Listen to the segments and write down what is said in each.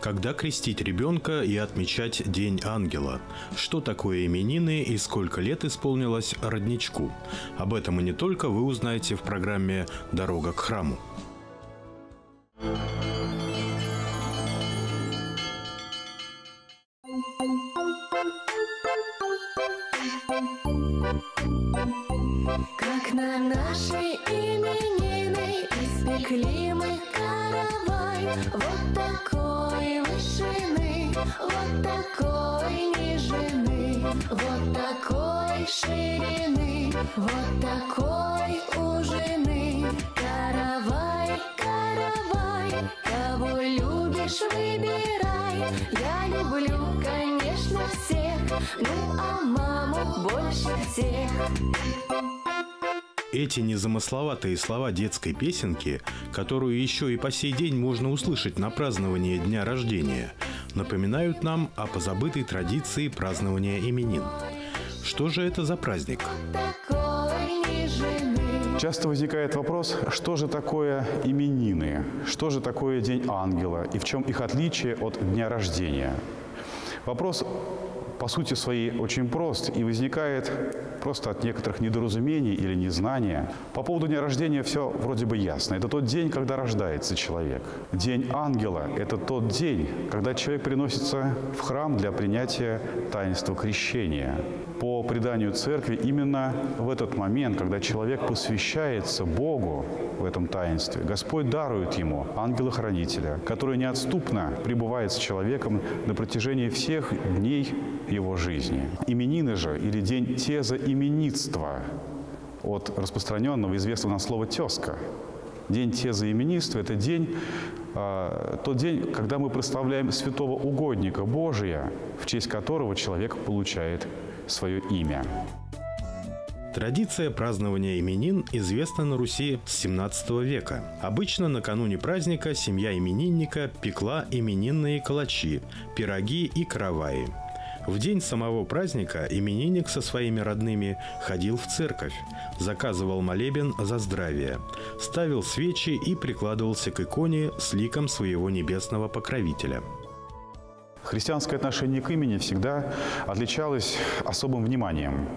Когда крестить ребенка и отмечать День ангела? Что такое именины и сколько лет исполнилось родничку? Об этом и не только вы узнаете в программе «Дорога к храму». Как на наши именины испекли мы каравай, вот такой вышины, вот такой нижины, вот такой ширины, вот такой ужины. Каравай, каравай, кого любишь, выбирай. Я люблю, конечно, всех, ну а маму больше всех. Эти незамысловатые слова детской песенки, которую еще и по сей день можно услышать на праздновании дня рождения, напоминают нам о позабытой традиции празднования именин. Что же это за праздник? Часто возникает вопрос, что же такое именины, что же такое День ангела и в чем их отличие от дня рождения. Вопрос по сути своей очень прост и возникает просто от некоторых недоразумений или незнания. По поводу дня рождения все вроде бы ясно. Это тот день, когда рождается человек. День ангела – это тот день, когда человек приносится в храм для принятия таинства крещения. По преданию церкви, именно в этот момент, когда человек посвящается Богу в этом таинстве, Господь дарует ему ангела-хранителя, который неотступно пребывает с человеком на протяжении всех дней его жизни. Именины же, или день тезаименитства, от распространенного, известного нам слова «тезка». День тезаименитства – это день, тот день, когда мы прославляем святого угодника Божия, в честь которого человек получает свое имя. Традиция празднования именин известна на Руси с XVII века. Обычно накануне праздника семья именинника пекла именинные калачи, пироги и караваи. В день самого праздника именинник со своими родными ходил в церковь, заказывал молебен за здравие, ставил свечи и прикладывался к иконе с ликом своего небесного покровителя. Христианское отношение к имени всегда отличалось особым вниманием.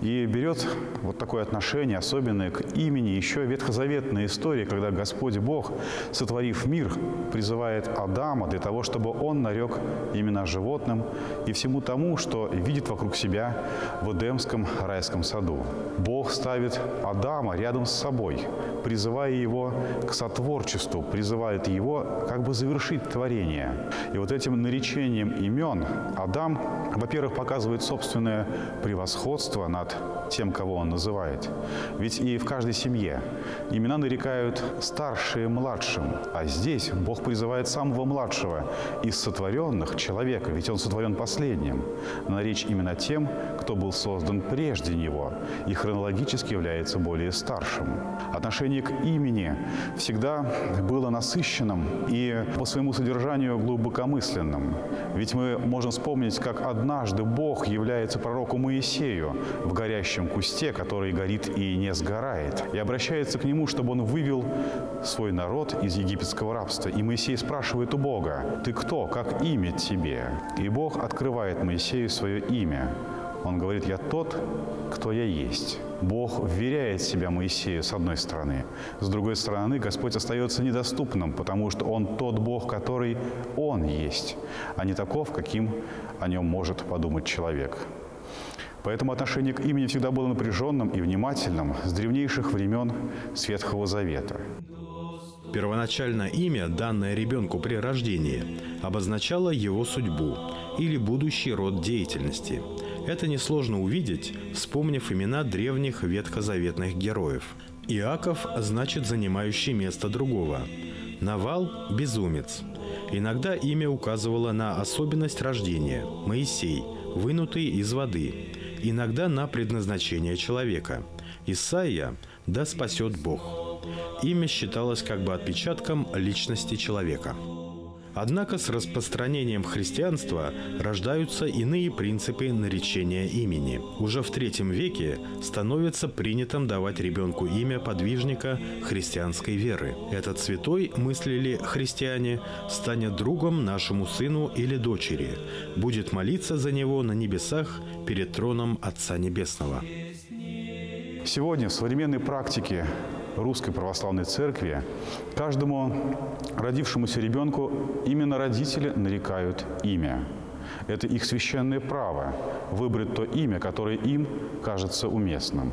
И берет вот такое отношение, особенное к имени, еще ветхозаветная история, когда Господь Бог, сотворив мир, призывает Адама для того, чтобы он нарек имена животным и всему тому, что видит вокруг себя в Эдемском райском саду. Бог ставит Адама рядом с собой, призывая его к сотворчеству, призывает его как бы завершить творение. И вот этим наречением имен Адам, во-первых, показывает собственное превосходство над тем, кого он называет. Ведь и в каждой семье имена нарекают старшие младшим, а здесь Бог призывает самого младшего из сотворенных человека, ведь он сотворен последним, наречь именно тем, кто был создан прежде него и хронологически является более старшим. Отношение к имени всегда было насыщенным и по своему содержанию глубокомысленным. Ведь мы можем вспомнить, как однажды Бог является пророку Моисею в горящем кусте, который горит и не сгорает, и обращается к нему, чтобы он вывел свой народ из египетского рабства. И Моисей спрашивает у Бога: «Ты кто? Как имя тебе?» И Бог открывает Моисею свое имя. Он говорит: «Я тот, кто я есть». Бог вверяет себя Моисею с одной стороны. С другой стороны, Господь остается недоступным, потому что Он тот Бог, который Он есть, а не таков, каким о Нем может подумать человек. Поэтому отношение к имени всегда было напряженным и внимательным с древнейших времен с Ветхого Завета. Первоначально имя, данное ребенку при рождении, обозначало его судьбу или будущий род деятельности. Это несложно увидеть, вспомнив имена древних ветхозаветных героев. Иаков значит «занимающий место другого». Навал – «безумец». Иногда имя указывало на особенность рождения – Моисей, вынутый из воды. Иногда на предназначение человека – Исаия – «да спасет Бог». Имя считалось как бы отпечатком личности человека. Однако с распространением христианства рождаются иные принципы наречения имени. Уже в III веке становится принятым давать ребенку имя подвижника христианской веры. Этот святой, мыслили христиане, станет другом нашему сыну или дочери, будет молиться за него на небесах перед троном Отца Небесного. Сегодня в современной практике Русской Православной Церкви каждому родившемуся ребенку именно родители нарекают имя. Это их священное право – выбрать то имя, которое им кажется уместным.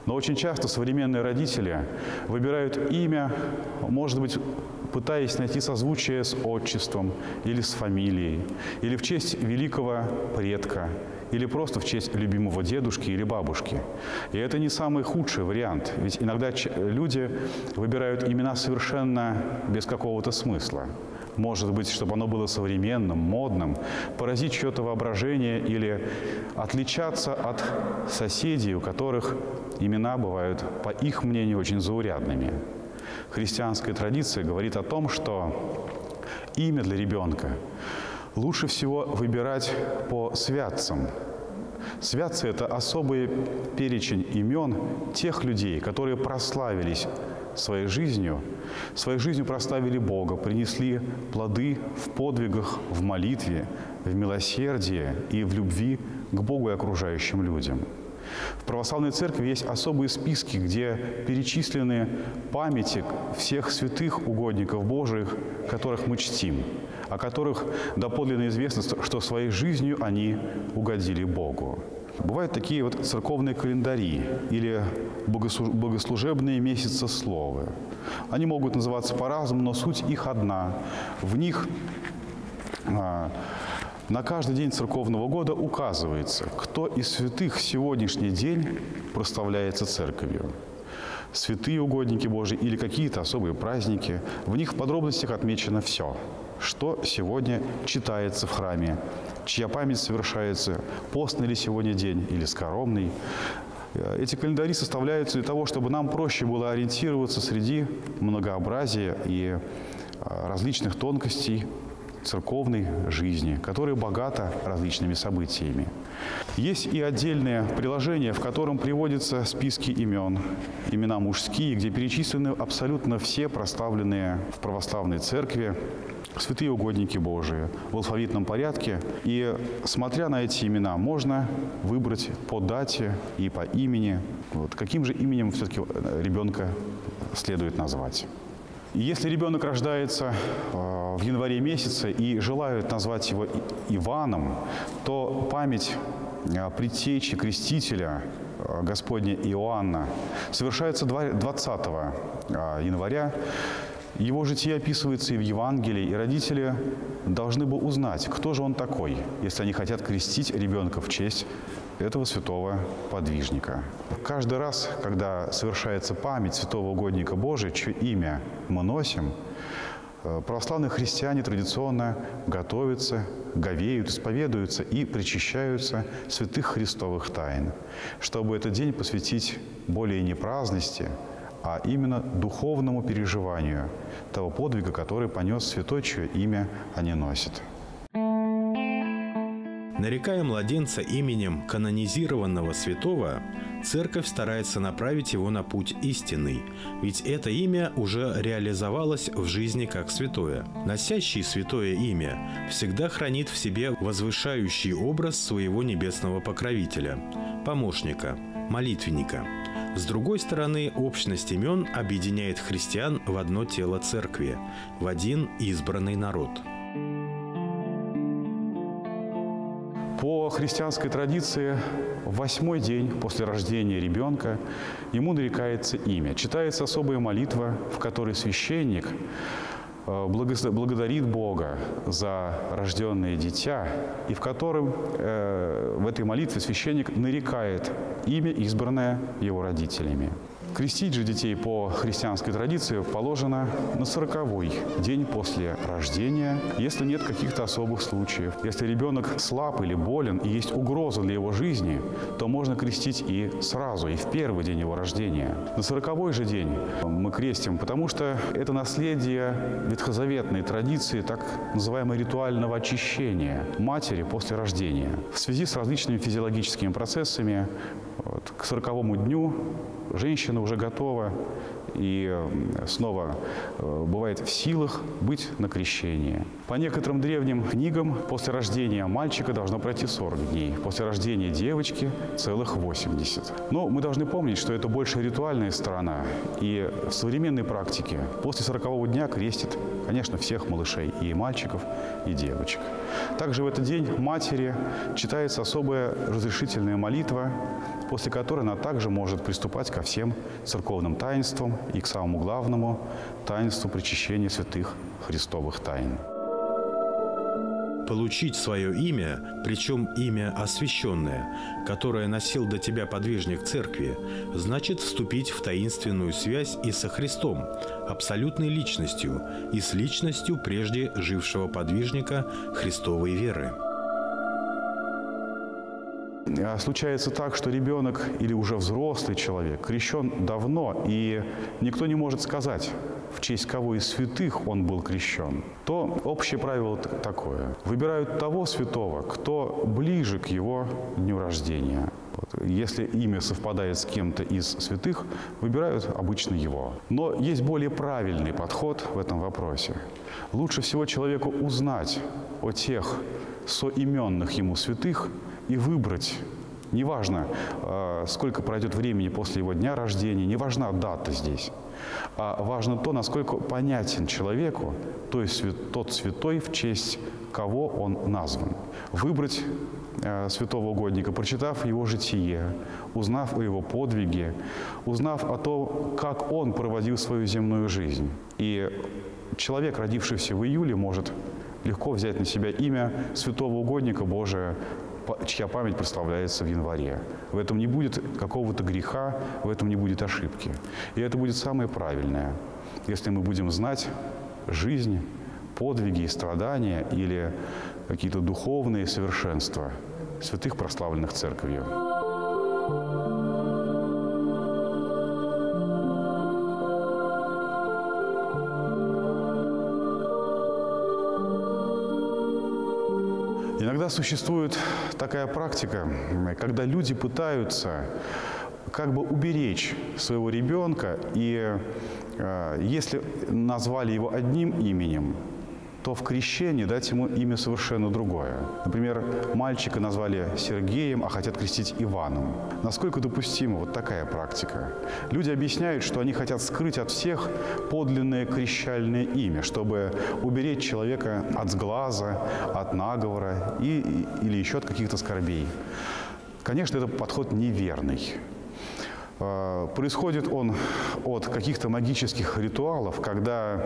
Но очень часто современные родители выбирают имя, может быть, пытаясь найти созвучие с отчеством или с фамилией, или в честь великого предка, или просто в честь любимого дедушки или бабушки. И это не самый худший вариант, ведь иногда люди выбирают имена совершенно без какого-то смысла. Может быть, чтобы оно было современным, модным, поразить чье-то воображение или отличаться от соседей, у которых имена бывают, по их мнению, очень заурядными. Христианская традиция говорит о том, что имя для ребенка лучше всего выбирать по святцам. Святцы – это особый перечень имен тех людей, которые прославились своей жизнью прославили Бога, принесли плоды в подвигах, в молитве, в милосердии и в любви к Богу и окружающим людям. В православной церкви есть особые списки, где перечислены памяти всех святых угодников Божиих, которых мы чтим, о которых доподлинно известно, что своей жизнью они угодили Богу. Бывают такие вот церковные календари или богослужебные месяцесловы. Они могут называться по-разному, но суть их одна. В них на каждый день церковного года указывается, кто из святых в сегодняшний день прославляется церковью. Святые угодники Божьи или какие-то особые праздники. В них в подробностях отмечено все, что сегодня читается в храме, чья память совершается, постный ли сегодня день или скоромный. Эти календари составляются для того, чтобы нам проще было ориентироваться среди многообразия и различных тонкостей церковной жизни, которая богата различными событиями. Есть и отдельное приложение, в котором приводятся списки имен, имена мужские, где перечислены абсолютно все прославленные в православной церкви святые угодники Божии в алфавитном порядке. И, смотря на эти имена, можно выбрать по дате и по имени, каким же именем все-таки ребенка следует назвать. Если ребенок рождается в январе месяце и желают назвать его Иваном, то память предтечи крестителя Господня Иоанна совершается 20 января. Его житие описывается и в Евангелии, и родители должны бы узнать, кто же он такой, если они хотят крестить ребенка в честь этого святого подвижника. Каждый раз, когда совершается память святого угодника Божия, чье имя мы носим, православные христиане традиционно готовятся, говеют, исповедуются и причащаются святых христовых тайн, чтобы этот день посвятить более не праздности, а именно духовному переживанию того подвига, который понес святой, чье имя они носят. Нарекая младенца именем канонизированного святого, Церковь старается направить его на путь истинный, ведь это имя уже реализовалось в жизни как святое. Носящий святое имя всегда хранит в себе возвышающий образ своего небесного покровителя, помощника, молитвенника. С другой стороны, общность имен объединяет христиан в одно тело Церкви, в один избранный народ. По христианской традиции, в 8-й день после рождения ребенка ему нарекается имя. Читается особая молитва, в которой священник благодарит Бога за рожденное дитя, и в котором в этой молитве священник нарекает имя, избранное его родителями. Крестить же детей по христианской традиции положено на 40-й день после рождения, если нет каких-то особых случаев. Если ребенок слаб или болен и есть угроза для его жизни, то можно крестить и сразу, и в первый день его рождения. На 40-й же день мы крестим, потому что это наследие ветхозаветной традиции, так называемого ритуального очищения матери после рождения. В связи с различными физиологическими процессами к 40-му дню женщина уже готова и снова бывает в силах быть на крещении. По некоторым древним книгам после рождения мальчика должно пройти 40 дней, после рождения девочки целых 80. Но мы должны помнить, что это больше ритуальная сторона, и в современной практике после 40-го дня крестят, конечно, всех малышей, и мальчиков, и девочек. Также в этот день матери читается особая разрешительная молитва, после которой она также может приступать ко всем церковным таинствам и к самому главному таинству причащения святых христовых тайн. Получить свое имя, причем имя освященное, которое носил до тебя подвижник церкви, значит вступить в таинственную связь и со Христом, абсолютной личностью, и с личностью прежде жившего подвижника Христовой веры. Случается так, что ребенок или уже взрослый человек крещен давно, и никто не может сказать, в честь кого из святых он был крещен, то общее правило такое. Выбирают того святого, кто ближе к его дню рождения. Если имя совпадает с кем-то из святых, выбирают обычно его. Но есть более правильный подход в этом вопросе. Лучше всего человеку узнать о тех соименных ему святых и выбрать. Неважно, сколько пройдет времени после его дня рождения, не важна дата здесь, а важно то, насколько понятен человеку тот святой, в честь кого он назван. Выбрать святого угодника, прочитав его житие, узнав о его подвиге, узнав о том, как он проводил свою земную жизнь. И человек, родившийся в июле, может легко взять на себя имя святого угодника Божия, чья память прославляется в январе. В этом не будет какого-то греха, в этом не будет ошибки. И это будет самое правильное, если мы будем знать жизнь, подвиги и страдания или какие-то духовные совершенства святых, прославленных Церковью. Иногда существует такая практика, когда люди пытаются как бы уберечь своего ребенка, и если назвали его одним именем, то в крещении дать ему имя совершенно другое. Например, мальчика назвали Сергеем, а хотят крестить Иваном. Насколько допустима вот такая практика? Люди объясняют, что они хотят скрыть от всех подлинное крещальное имя, чтобы уберечь человека от сглаза, от наговора или еще от каких-то скорбей. Конечно, это подход неверный. Происходит он от каких-то магических ритуалов, когда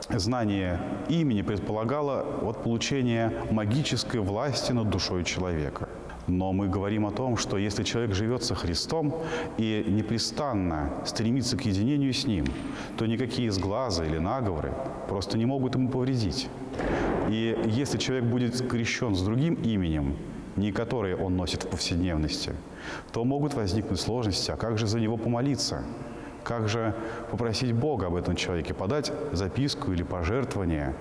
знание имени предполагало получение магической власти над душой человека. Но мы говорим о том, что если человек живет со Христом и непрестанно стремится к единению с Ним, то никакие сглазы или наговоры просто не могут ему повредить. И если человек будет крещен с другим именем, не которое он носит в повседневности, то могут возникнуть сложности. А как же за него помолиться? Как же попросить Бога об этом человеке, подать записку или пожертвование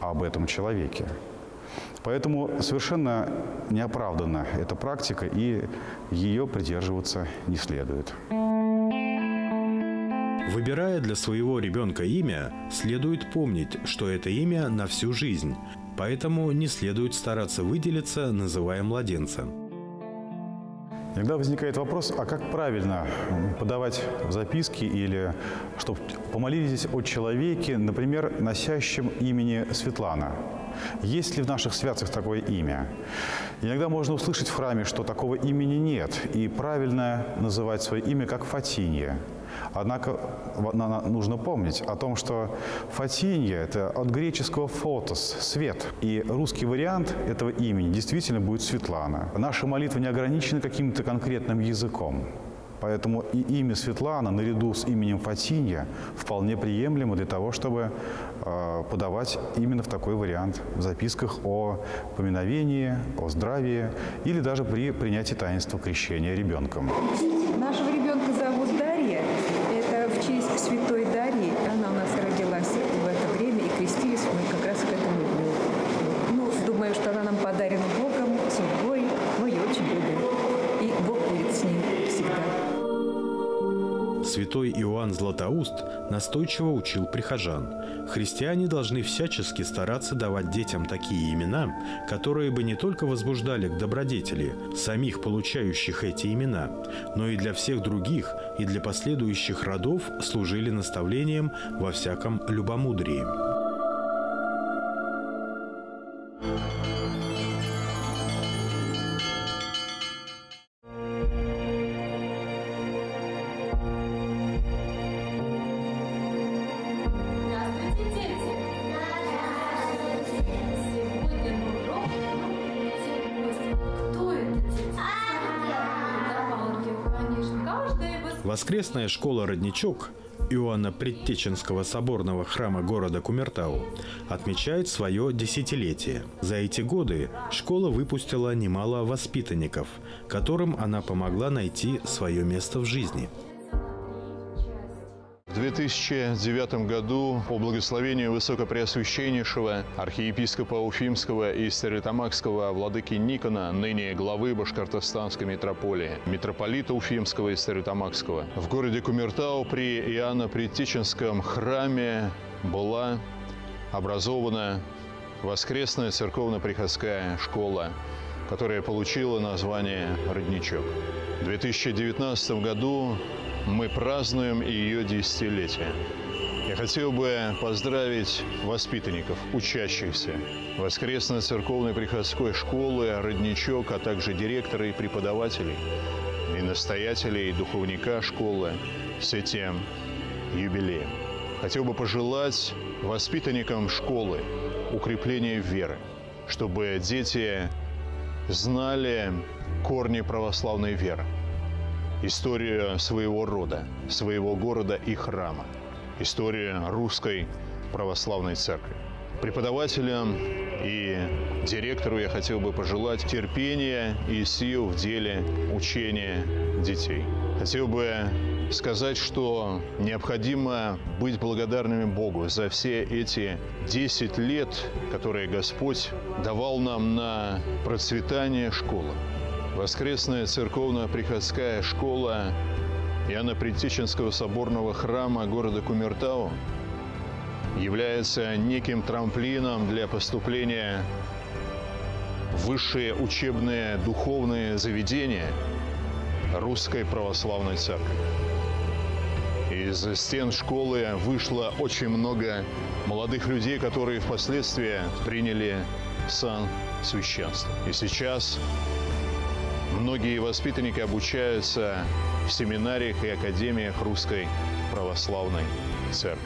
об этом человеке? Поэтому совершенно неоправданна эта практика, и ее придерживаться не следует. Выбирая для своего ребенка имя, следует помнить, что это имя на всю жизнь, поэтому не следует стараться выделиться, называя младенца. Иногда возникает вопрос, а как правильно подавать записки или чтобы помолились о человеке, например, носящем имени Светлана? Есть ли в наших святцах такое имя? Иногда можно услышать в храме, что такого имени нет, и правильно называть свое имя как Фатинья. Однако нужно помнить о том, что Фатинья – это от греческого «фотос» – «свет». И русский вариант этого имени действительно будет Светлана. Наша молитва не ограничена каким-то конкретным языком. Поэтому и имя Светлана наряду с именем Фатинья вполне приемлемо для того, чтобы подавать именно в такой вариант в записках о поминовении, о здравии или даже при принятии таинства крещения ребенком. Нашего ребенка зовут Дарья. Это в честь святой Дарьи. Она у нас родилась в это время, и крестились мы как раз к этому дню. Ну, думаю, что она нам подарена Богом, судьбой. Мы ее очень любим. И Бог будет с ней всегда. Святой Иоанн Златоуст настойчиво учил прихожан. Христиане должны всячески стараться давать детям такие имена, которые бы не только возбуждали к добродетели самих получающих эти имена, но и для всех других и для последующих родов служили наставлением во всяком любомудрии. Воскресная школа «Родничок» Иоанна-Предтеченского соборного храма города Кумертау отмечает свое десятилетие. За эти годы школа выпустила немало воспитанников, которым она помогла найти свое место в жизни. В 2009 году по благословению Высокопреосвященнейшего архиепископа Уфимского и Стерлитамакского владыки Никона, ныне главы Башкортостанской митрополии, митрополита Уфимского и Стерлитамакского, в городе Кумертау при Иоанно-Предтеченском храме была образована воскресная церковно-приходская школа, которая получила название «Родничок». В 2019 году мы празднуем ее десятилетие. Я хотел бы поздравить воспитанников, учащихся воскресной церковной приходской школы «Родничок», а также директора и преподавателей, и настоятелей, и духовника школы с этим юбилеем. Хотел бы пожелать воспитанникам школы укрепления веры, чтобы дети знали корни православной веры, историю своего рода, своего города и храма, историю русской православной церкви. Преподавателям и директору я хотел бы пожелать терпения и сил в деле учения детей. Хотел бы сказать, что необходимо быть благодарными Богу за все эти 10 лет, которые Господь давал нам на процветание школы. Воскресная церковно-приходская школа Иоанна-Предтеченского соборного храма города Кумертау является неким трамплином для поступления в высшие учебные духовные заведения Русской Православной Церкви. Из стен школы вышло очень много молодых людей, которые впоследствии приняли сан священства. И сейчас многие воспитанники обучаются в семинариях и академиях Русской Православной Церкви.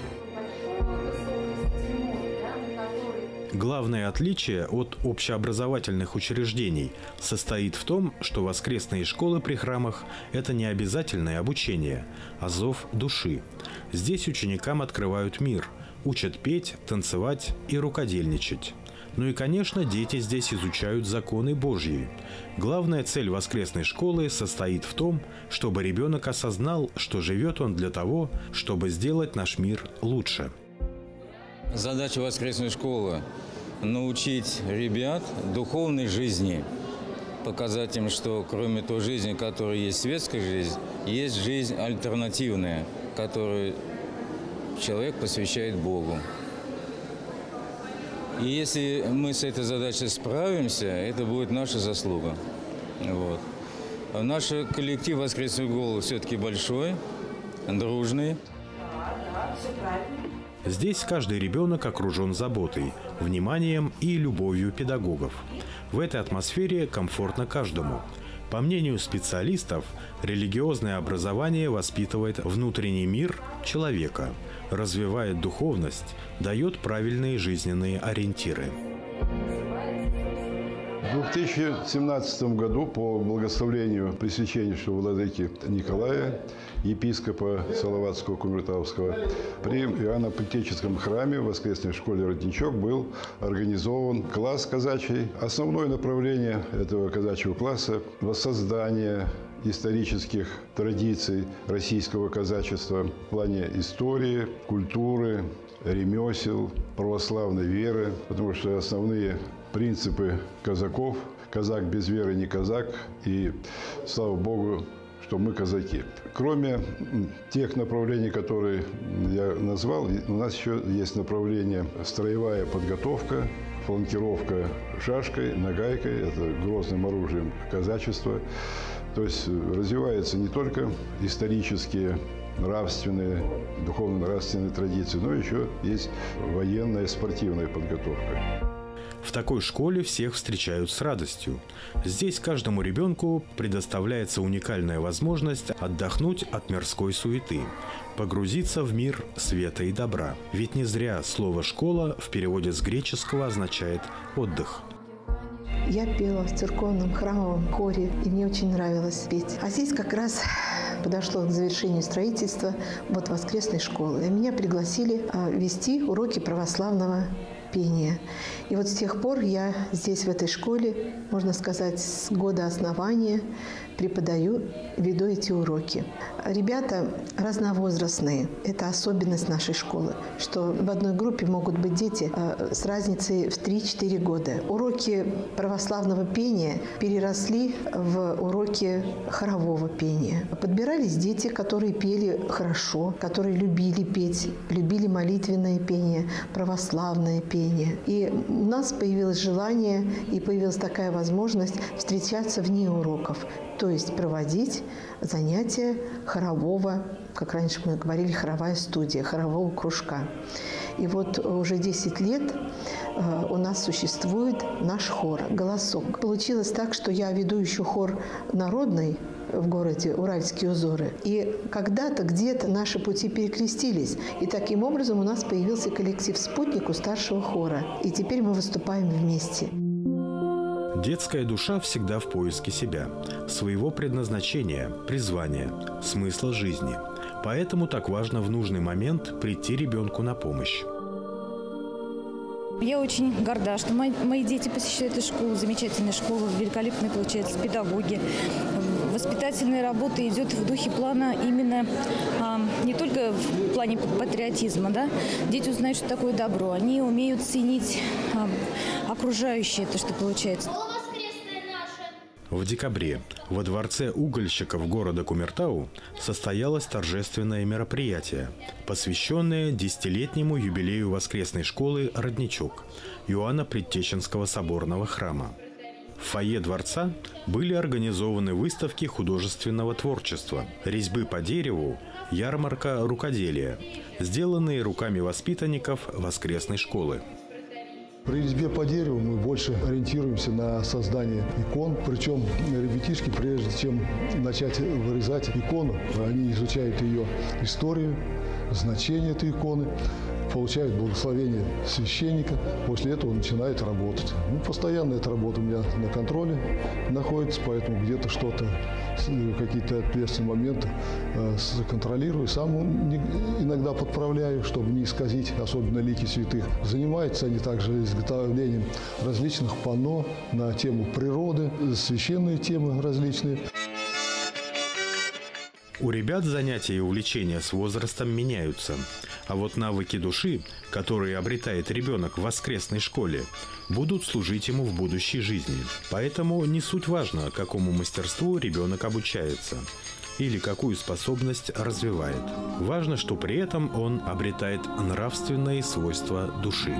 Главное отличие от общеобразовательных учреждений состоит в том, что воскресные школы при храмах – это не обязательное обучение, а зов души. Здесь ученикам открывают мир, учат петь, танцевать и рукодельничать. Ну и, конечно, дети здесь изучают законы Божьи. Главная цель воскресной школы состоит в том, чтобы ребенок осознал, что живет он для того, чтобы сделать наш мир лучше. Задача воскресной школы – научить ребят духовной жизни, показать им, что кроме той жизни, которая есть светская жизнь, есть жизнь альтернативная, которую человек посвящает Богу. И если мы с этой задачей справимся, это будет наша заслуга. Вот. Наш коллектив воскресной школы все-таки большой, дружный. Здесь каждый ребенок окружен заботой, вниманием и любовью педагогов. В этой атмосфере комфортно каждому. По мнению специалистов, религиозное образование воспитывает внутренний мир человека, развивает духовность, дает правильные жизненные ориентиры. В 2017 году по благословению Пресвященнейшего владыки Николая, епископа Салаватского Кумертауского, при Иоанно-Предтеческом храме в воскресной школе «Родничок» был организован класс казачий. Основное направление этого казачьего класса – воссоздание исторических традиций российского казачества в плане истории, культуры, ремесел, православной веры, потому что основные принципы казаков – казак без веры не казак, и слава Богу, что мы казаки. Кроме тех направлений, которые я назвал, у нас еще есть направление строевая подготовка, фланкировка шашкой, нагайкой, это грозным оружием казачества. То есть развиваются не только исторические, нравственные, духовно-нравственные традиции, но еще есть военная, спортивная подготовка. В такой школе всех встречают с радостью. Здесь каждому ребенку предоставляется уникальная возможность отдохнуть от мирской суеты, погрузиться в мир света и добра. Ведь не зря слово «школа» в переводе с греческого означает «отдых». Я пела в церковном храмовом хоре, и мне очень нравилось петь. А здесь как раз подошло к завершению строительства воскресной школы. И меня пригласили вести уроки православного пения. И с тех пор я здесь, в этой школе, можно сказать, с года основания преподаю, веду эти уроки. Ребята разновозрастные. Это особенность нашей школы, что в одной группе могут быть дети с разницей в 3-4 года. Уроки православного пения переросли в уроки хорового пения. Подбирались дети, которые пели хорошо, которые любили петь, любили молитвенное пение, православное пение. И у нас появилось желание и появилась такая возможность встречаться вне уроков, то есть проводить занятия хорового, как раньше мы говорили, хоровая студия, хорового кружка. И уже 10 лет у нас существует наш хор «Голосок». Получилось так, что я веду еще хор народный в городе «Уральские узоры». И когда-то, где-то наши пути перекрестились. И таким образом у нас появился коллектив «Спутник» у старшего хора. И теперь мы выступаем вместе. Детская душа всегда в поиске себя, своего предназначения, призвания, смысла жизни. Поэтому так важно в нужный момент прийти ребенку на помощь. Я очень горда, что мои дети посещают эту школу, замечательная школа, великолепные, получается, педагоги. Воспитательная работа идет в духе плана именно не только в плане патриотизма. Да? Дети узнают, что такое добро. Они умеют ценить окружающее, то, что получается. В декабре во дворце угольщиков города Кумертау состоялось торжественное мероприятие, посвященное 10-летнему юбилею воскресной школы «Родничок» Иоанна-Предтеченского соборного храма. В фойе дворца были организованы выставки художественного творчества, резьбы по дереву, ярмарка рукоделия, сделанные руками воспитанников воскресной школы. При резьбе по дереву мы больше ориентируемся на создание икон. Причем ребятишки, прежде чем начать вырезать икону, они изучают ее историю, значение этой иконы, получают благословение священника. После этого начинает работать. Постоянно эта работа у меня на контроле находится, поэтому где-то что-то, какие-то ответственные моменты контролирую. Сам иногда подправляю, чтобы не исказить, особенно лики святых. Занимаются они также изготовлением различных панно на тему природы, священные темы различные. У ребят занятия и увлечения с возрастом меняются. А вот навыки души, которые обретает ребенок в воскресной школе, будут служить ему в будущей жизни. Поэтому не суть важно, какому мастерству ребенок обучается или какую способность развивает. Важно, что при этом он обретает нравственные свойства души.